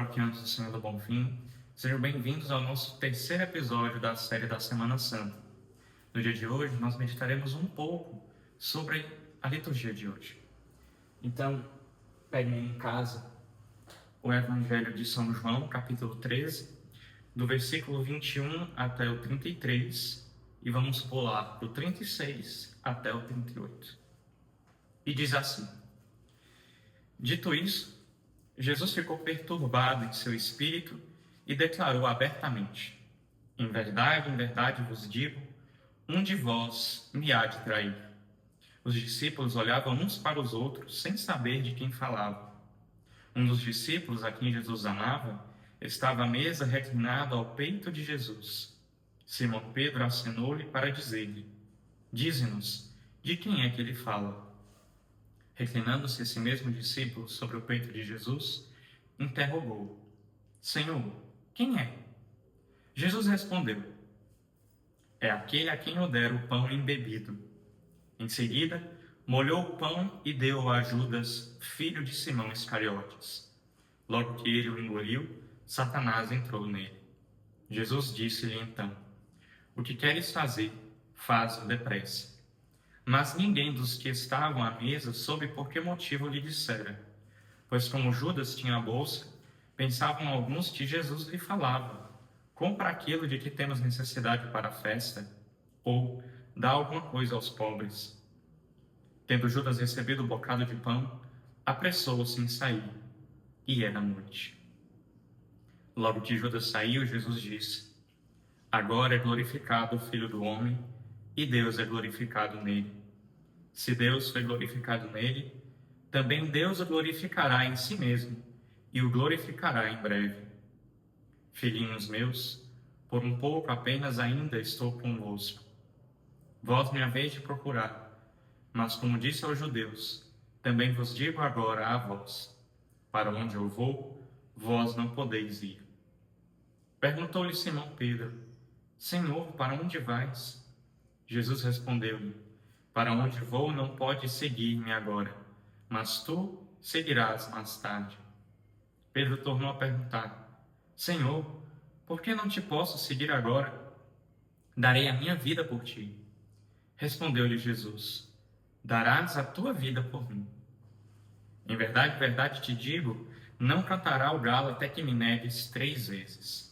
paroquianos do Senhor do Bonfim, sejam bem-vindos ao nosso terceiro episódio da série da Semana Santa. No dia de hoje, nós meditaremos um pouco sobre a liturgia de hoje. Então, peguem em casa o Evangelho de São João, capítulo 13, do versículo 21 até o 33, e vamos pular do 36 até o 38. E diz assim: Dito isso, Jesus ficou perturbado em seu espírito e declarou abertamente: em verdade vos digo, um de vós me há de trair. Os discípulos olhavam uns para os outros sem saber de quem falava. Um dos discípulos, a quem Jesus amava, estava à mesa reclinado ao peito de Jesus. Simão Pedro acenou-lhe para dizer-lhe: Dize-nos, de quem é que ele fala? Reclinando-se esse mesmo discípulo sobre o peito de Jesus, interrogou: Senhor, quem é? Jesus respondeu: É aquele a quem eu der o pão embebido. Em seguida, molhou o pão e deu-o a Judas, filho de Simão Iscariotes. Logo que ele o engoliu, Satanás entrou nele. Jesus disse-lhe então: O que queres fazer, faz-o depressa. Mas ninguém dos que estavam à mesa soube por que motivo lhe dissera, pois como Judas tinha a bolsa, pensavam alguns que Jesus lhe falava: compra aquilo de que temos necessidade para a festa, ou dá alguma coisa aos pobres. Tendo Judas recebido o bocado de pão, apressou-se em sair, e era noite. Logo que Judas saiu, Jesus disse: Agora é glorificado o Filho do Homem, e Deus é glorificado nele. Se Deus foi glorificado nele, também Deus o glorificará em si mesmo, e o glorificará em breve. Filhinhos meus, por um pouco apenas ainda estou convosco. Vós me haveis de procurar, mas como disse aos judeus, também vos digo agora a vós: para onde eu vou, vós não podeis ir. Perguntou-lhe Simão Pedro: Senhor, para onde vais? Jesus respondeu-lhe: Para onde vou não podes seguir-me agora, mas tu seguirás mais tarde. Pedro tornou a perguntar: Senhor, por que não te posso seguir agora? Darei a minha vida por ti. Respondeu-lhe Jesus: Darás a tua vida por mim. Em verdade te digo, não cantará o galo até que me negues 3 vezes.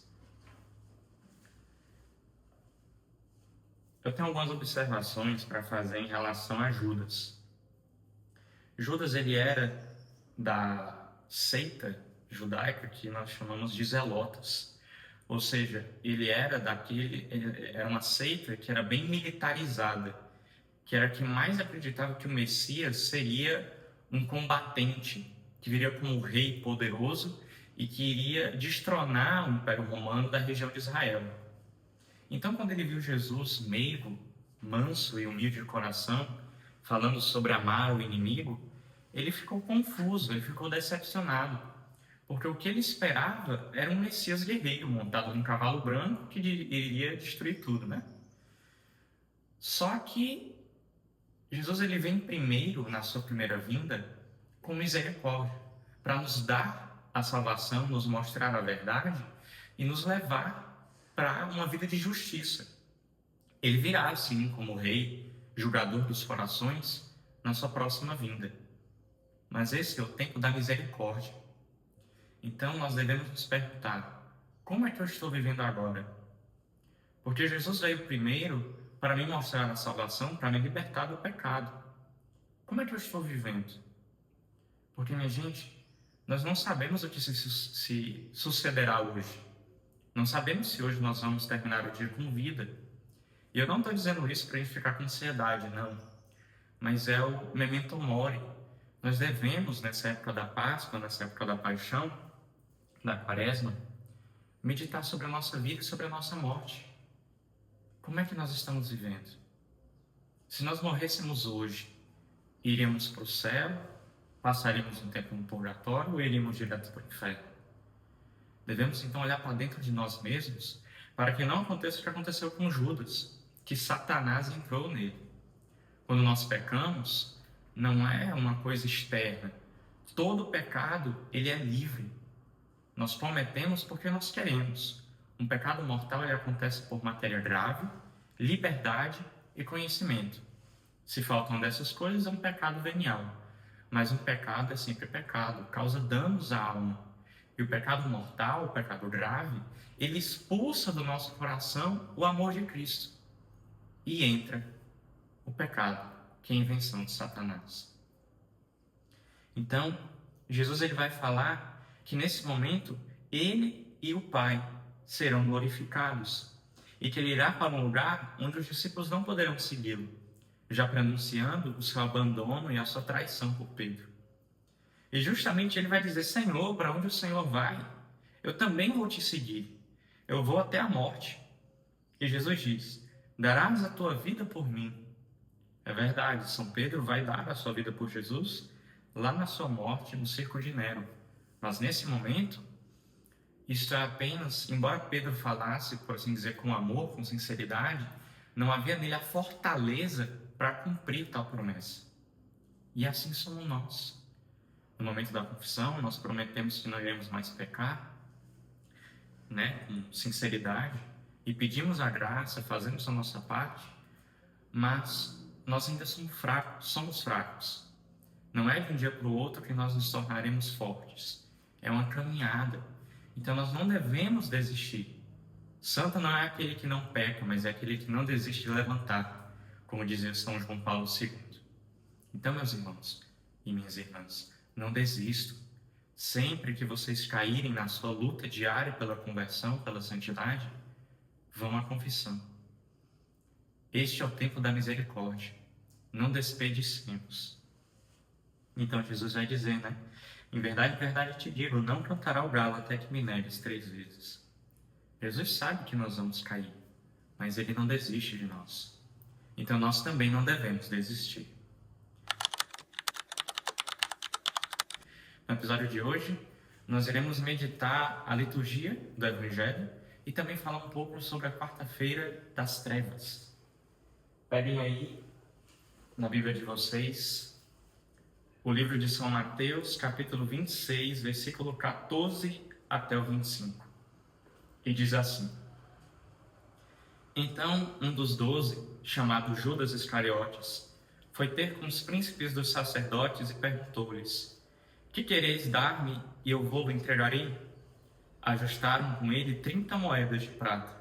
Eu tenho algumas observações para fazer em relação a Judas. Judas, ele era da seita judaica que nós chamamos de zelotas. Ou seja, ele era uma seita que era bem militarizada, que era que mais acreditava que o Messias seria um combatente, que viria como um rei poderoso e que iria destronar o Império Romano da região de Israel. Então, quando ele viu Jesus meigo, manso e humilde de coração, falando sobre amar o inimigo, ele ficou confuso, ele ficou decepcionado, porque o que ele esperava era um Messias guerreiro montado num cavalo branco que iria destruir tudo, né? Só que Jesus, ele vem primeiro, na sua primeira vinda, com misericórdia, para nos dar a salvação, nos mostrar a verdade e nos levar para uma vida de justiça. Ele virá, assim, como rei, julgador dos corações, na sua próxima vinda. Mas esse é o tempo da misericórdia. Então, nós devemos nos perguntar: como é que eu estou vivendo agora? Porque Jesus veio primeiro para me mostrar a salvação, para me libertar do pecado. Como é que eu estou vivendo? Porque, minha gente, nós não sabemos o que se sucederá hoje. Não sabemos se hoje nós vamos terminar o dia com vida. E eu não estou dizendo isso para a gente ficar com ansiedade, não. Mas é o memento mori. Nós devemos, nessa época da Páscoa, nessa época da Paixão, da Quaresma, meditar sobre a nossa vida e sobre a nossa morte. Como é que nós estamos vivendo? Se nós morrêssemos hoje, iríamos para o céu, passaríamos um tempo no purgatório ou iríamos direto para o inferno? Devemos então olhar para dentro de nós mesmos para que não aconteça o que aconteceu com Judas, que Satanás entrou nele. Quando nós pecamos, não é uma coisa externa. Todo pecado, ele é livre. Nós prometemos porque nós queremos. Um pecado mortal ele acontece por matéria grave, liberdade e conhecimento. Se faltam dessas coisas, é um pecado venial. Mas um pecado é sempre pecado, causa danos à alma. E o pecado mortal, o pecado grave, ele expulsa do nosso coração o amor de Cristo. E entra o pecado, que é a invenção de Satanás. Então, Jesus ele vai falar que nesse momento ele e o Pai serão glorificados e que ele irá para um lugar onde os discípulos não poderão segui-lo, já pronunciando o seu abandono e a sua traição por Pedro. E justamente ele vai dizer: Senhor, para onde o Senhor vai? Eu também vou te seguir. Eu vou até a morte. E Jesus diz: darás a tua vida por mim. É verdade, São Pedro vai dar a sua vida por Jesus lá na sua morte no circo de Nero. Mas nesse momento, isso é apenas, embora Pedro falasse, por assim dizer, com amor, com sinceridade, não havia nele a fortaleza para cumprir tal promessa. E assim somos nós. No momento da confissão, nós prometemos que não iremos mais pecar, com sinceridade, e pedimos a graça, fazemos a nossa parte, mas nós ainda somos fracos. Não é de um dia para o outro que nós nos tornaremos fortes. É uma caminhada. Então nós não devemos desistir. Santo não é aquele que não peca, mas é aquele que não desiste de levantar, como dizia São João Paulo II. Então, meus irmãos e minhas irmãs, não desistam. Sempre que vocês caírem na sua luta diária pela conversão, pela santidade, vão à confissão. Este é o tempo da misericórdia. Não desperdicemos. Então Jesus vai dizer, em verdade te digo, não cantará o galo até que me negues 3 vezes. Jesus sabe que nós vamos cair, mas ele não desiste de nós. Então nós também não devemos desistir. No episódio de hoje, nós iremos meditar a liturgia do Evangelho e também falar um pouco sobre a quarta-feira das trevas. Peguem aí, na Bíblia de vocês, o livro de São Mateus, capítulo 26, versículo 14 até o 25. E diz assim: Então um dos 12, chamado Judas Iscariotes, foi ter com os príncipes dos sacerdotes e perguntou-lhes: Que quereis dar-me e eu vou-lo entregarei? Ajustaram com ele 30 moedas de prata.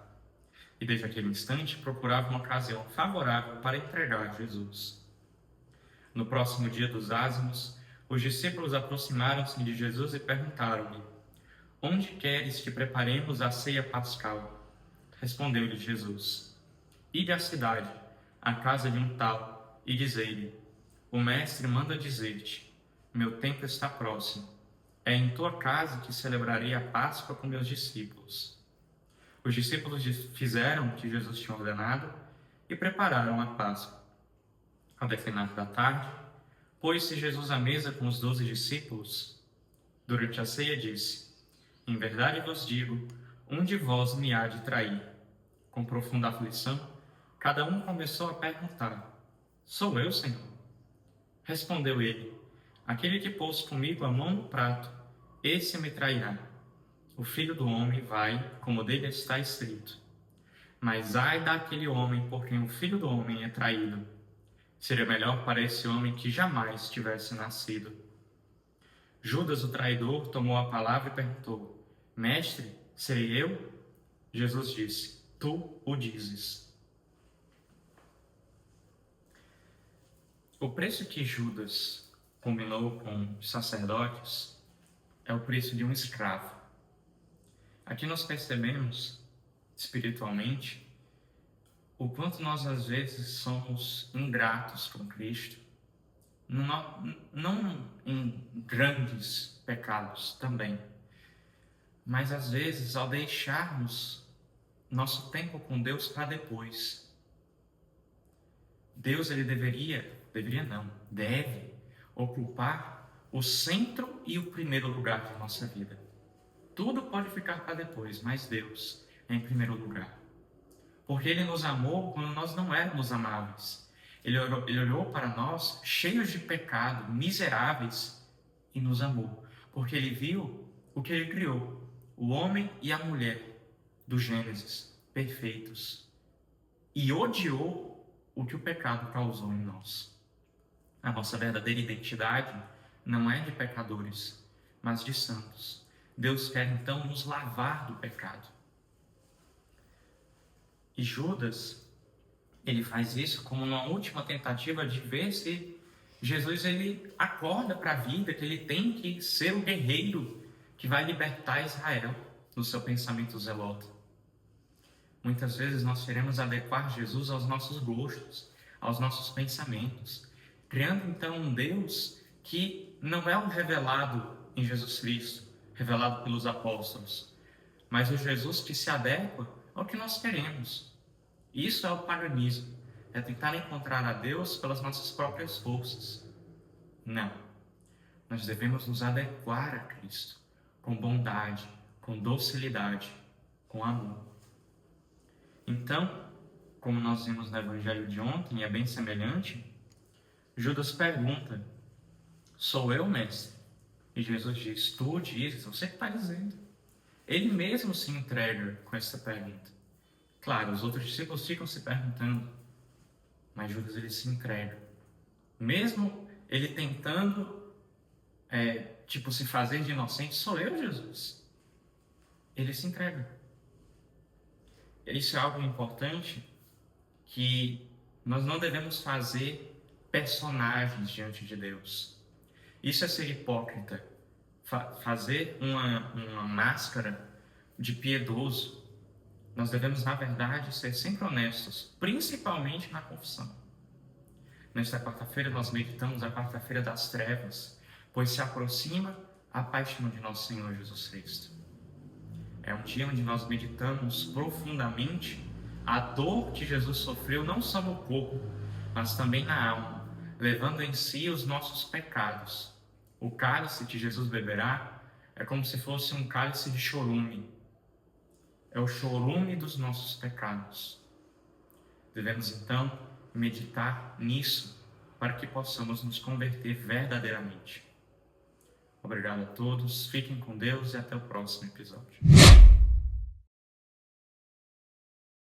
E desde aquele instante procurava uma ocasião favorável para entregar Jesus. No próximo dia dos ázimos, os discípulos aproximaram-se de Jesus e perguntaram-lhe: Onde queres que preparemos a ceia pascal? Respondeu-lhe Jesus: Ide à cidade, à casa de um tal, e dizei-lhe: O mestre manda dizer-te: Meu tempo está próximo. É em tua casa que celebrarei a Páscoa com meus discípulos. Os discípulos fizeram o que Jesus tinha ordenado e prepararam a Páscoa. Ao declinar da tarde, pôs-se Jesus à mesa com os 12 discípulos. Durante a ceia disse: Em verdade vos digo, um de vós me há de trair. Com profunda aflição, cada um começou a perguntar: Sou eu, Senhor? Respondeu ele: Aquele que pôs comigo a mão no prato, esse me trairá. O Filho do Homem vai, como dele está escrito. Mas ai daquele homem por quem o Filho do Homem é traído. Seria melhor para esse homem que jamais tivesse nascido. Judas, o traidor, tomou a palavra e perguntou: Mestre, serei eu? Jesus disse: Tu o dizes. O preço que Judas combinou com os sacerdotes é o preço de um escravo. Aqui nós percebemos, espiritualmente, o quanto nós às vezes somos ingratos com Cristo, não em grandes pecados também, mas às vezes ao deixarmos nosso tempo com Deus para depois. Deus ele deve ocupar o centro e o primeiro lugar de nossa vida. Tudo pode ficar para depois, mas Deus é em primeiro lugar. Porque Ele nos amou quando nós não éramos amáveis. Ele olhou para nós cheios de pecado, miseráveis, e nos amou. Porque Ele viu o que Ele criou. o homem e a mulher do Gênesis, perfeitos, e odiou o que o pecado causou em nós. A nossa verdadeira identidade não é de pecadores, mas de santos. Deus quer então nos lavar do pecado. E Judas, ele faz isso como uma última tentativa de ver se Jesus ele acorda para a vida, que ele tem que ser o guerreiro que vai libertar Israel do seu pensamento zelota. Muitas vezes nós queremos adequar Jesus aos nossos gostos, aos nossos pensamentos, criando então um Deus que não é o revelado em Jesus Cristo, revelado pelos apóstolos, mas o Jesus que se adequa ao que nós queremos. Isso é o paganismo, é tentar encontrar a Deus pelas nossas próprias forças. Não, nós devemos nos adequar a Cristo, com bondade, com docilidade, com amor. Então, como nós vimos no Evangelho de ontem, é bem semelhante, Judas pergunta, sou eu, mestre? E Jesus diz, tu dizes, você que está dizendo. Ele mesmo se entrega com essa pergunta. Claro, os outros discípulos ficam se perguntando, mas Judas ele se entrega. Mesmo ele tentando, se fazer de inocente, sou eu, Jesus. Ele se entrega. Isso é algo importante que nós não devemos fazer personagens diante de Deus. Isso é ser hipócrita. Fazer uma máscara de piedoso. Nós devemos, na verdade, ser sempre honestos, principalmente na confissão. Nesta quarta-feira nós meditamos a quarta-feira das trevas, pois se aproxima a paixão de nosso Senhor Jesus Cristo. É um dia onde nós meditamos profundamente a dor que Jesus sofreu, não só no corpo, mas também na alma, levando em si os nossos pecados. O cálice que Jesus beberá é como se fosse um cálice de chorume. É o chorume dos nossos pecados. Devemos, então, meditar nisso para que possamos nos converter verdadeiramente. Obrigado a todos, fiquem com Deus e até o próximo episódio.